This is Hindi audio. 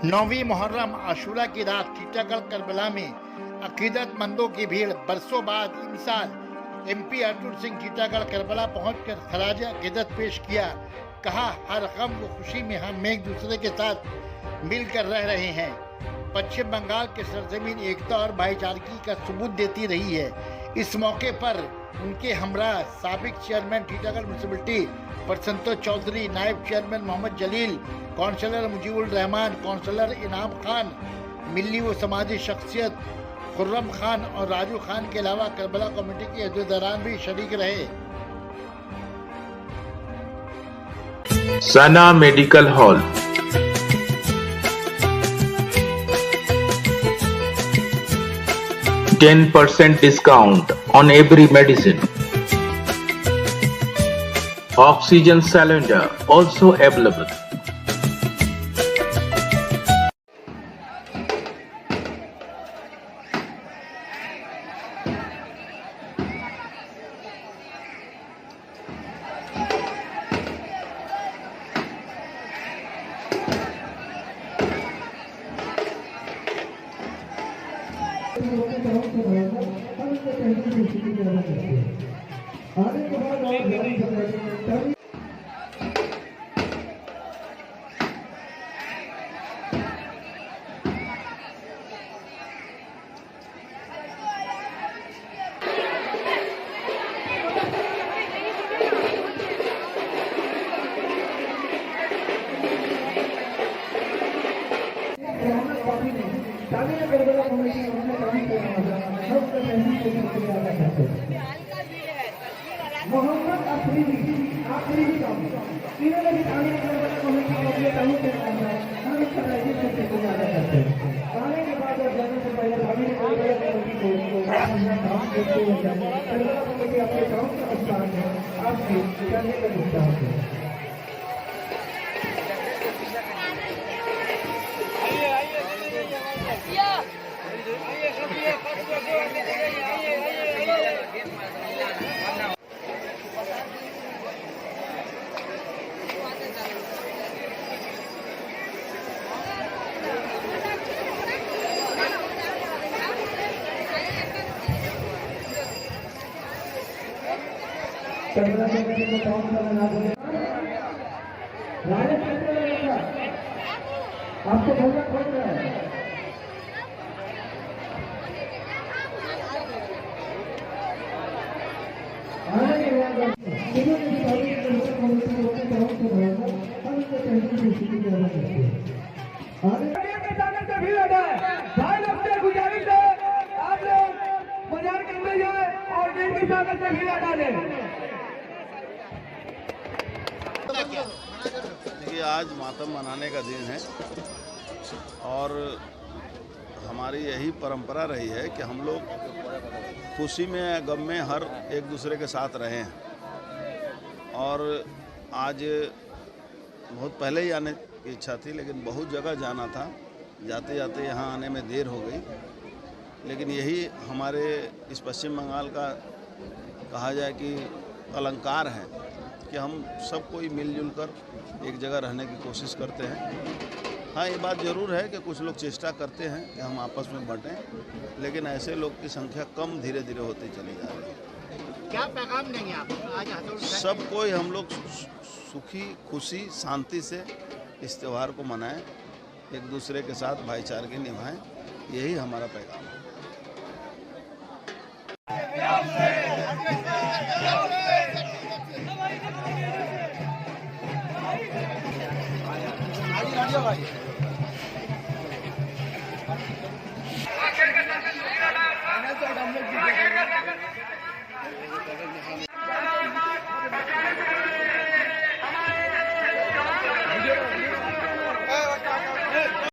9वीं मुहर्रम आशूरा की रात टीटागढ़ करबला में अकीदतमंदों की भीड़। बरसों बाद इंसान एमपी अतुल सिंह टीटागढ़ करबला पहुंचकर खराज अकीदत पेश किया। कहा, हर गम व खुशी में हम एक दूसरे के साथ मिलकर रह रहे हैं। पश्चिम बंगाल के सरजमीन एकता और भाईचारगी का सबूत देती रही है। इस मौके पर उनके हमरा साबिक चेयरमैन टीटागढ़ म्यूनिसिपैलिटी प्रसंतोष चौधरी, नायब चेयरमैन मोहम्मद जलील, काउंसलर मुजीबुर रहमान, काउंसलर इनाम खान, मिल्ली व समाजी शख्सियत खुर्रम खान और राजू खान के अलावा करबला कमेटी के अहदेदारान भी शरीक रहे। Sana medical hall, %10 discount on every medicine. Oxygen cylinder also available. Mohammad Afridi आखिरी काम इन्होंने भी आने करबला कमेटी को दिया टाइम के अंदर हम इस तरह से सबको ज्यादा करते हैं। आने के बाद और जाने से पहले भाभी ने करबला कमेटी को काम करते हुए करबला कमेटी अपने काम का स्थान है आपके करने का विश्वास है। करबला कमेटी को काम करना है। आपको बोलना पड़ रहा है। आने के बाद इन्होंने भी भाभी के करबला कमेटी को अपने काम से बढ़ाया। हम इनको पहले की स्थिति में आना चाहते हैं। आने के ताकत से भी लगा है। भाई लोग से गुजारिश है आप लोग बाजार के अंदर जाए और दिन की ताकत से भी लगा दें। देखिए, आज मातम मनाने का दिन है और हमारी यही परंपरा रही है कि हम लोग खुशी में गम में हर एक दूसरे के साथ रहें। और आज बहुत पहले ही आने की इच्छा थी, लेकिन बहुत जगह जाना था। जाते जाते यहाँ आने में देर हो गई, लेकिन यही हमारे इस पश्चिम बंगाल का कहा जाए कि अलंकार है कि हम सब कोई मिलजुल कर एक जगह रहने की कोशिश करते हैं। हाँ, ये बात ज़रूर है कि कुछ लोग चेष्टा करते हैं कि हम आपस में बंटें, लेकिन ऐसे लोग की संख्या कम धीरे धीरे होती चली जा रही है। क्या पैगाम देंगे आप आज? सब कोई हम लोग सुखी खुशी शांति से इस त्यौहार को मनाएं, एक दूसरे के साथ भाईचारगी निभाएं, यही हमारा पैगाम है।